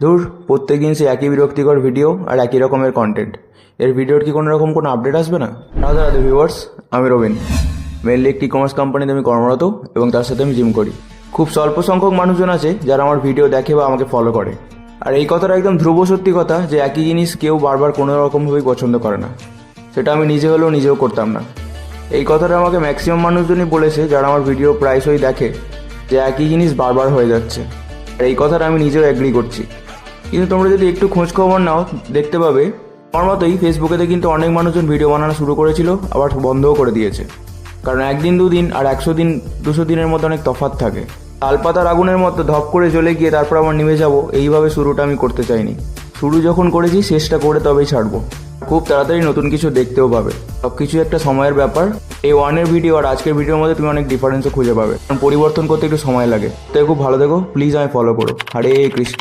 ধুর, প্রত্যেকদিন সে একই বিরক্তিকর ভিডিও আর একই রকমের কন্টেন্ট। এর ভিডিওর কি কোনো রকম কোনো আপডেট আসবে না? রাধে রাধে ভিউয়ার্স, আমি রবিন। মেনলি একটি কমার্স কোম্পানিতে আমি কর্মরত এবং তার সাথে আমি জিম করি। খুব স্বল্প সংখ্যক মানুষজন আছে যারা আমার ভিডিও দেখে বা আমাকে ফলো করে। আর এই কথাটা একদম ধ্রুব সত্যি কথা যে একই জিনিস কেউ বারবার কোনো রকমভাবেই পছন্দ করে না। সেটা আমি নিজে হলেও নিজেও করতাম না। এই কথাটা আমাকে ম্যাক্সিমাম মানুষজনই বলেছে যারা আমার ভিডিও প্রায়শই দেখে, যে একই জিনিস বারবার হয়ে যাচ্ছে। আর এই কথাটা আমি নিজেও অ্যাগ্রি করছি। কিন্তু তোমরা যদি একটু খোঁজখবর নাও, দেখতে পাবে আমার মতোই ফেসবুকেতে কিন্তু অনেক মানুষজন ভিডিও বানানো শুরু করেছিল, আবার বন্ধও করে দিয়েছে। কারণ একদিন দুদিন আর 100 দিন 200 দিনের মধ্যে অনেক তফাৎ থাকে। তালপাতার আগুনের মতো ধপ করে জ্বলে গিয়ে তারপর আবার নিভে যাব, এইভাবে শুরুটা আমি করতে চাইনি। শুরু যখন করেছি শেষটা করে তবেই ছাড়বো। খুব তাড়াতাড়ি নতুন কিছু দেখতেও পাবে। সব কিছু একটা সময়ের ব্যাপার। এই ওয়ানের ভিডিও আর আজকের ভিডিওর মধ্যে তুমি অনেক ডিফারেন্সও খুঁজে পাবে, কারণ পরিবর্তন করতে একটু সময় লাগে। তাই খুব ভালো দেখো, প্লিজ আমায় ফলো করো। হরে কৃষ্ণ।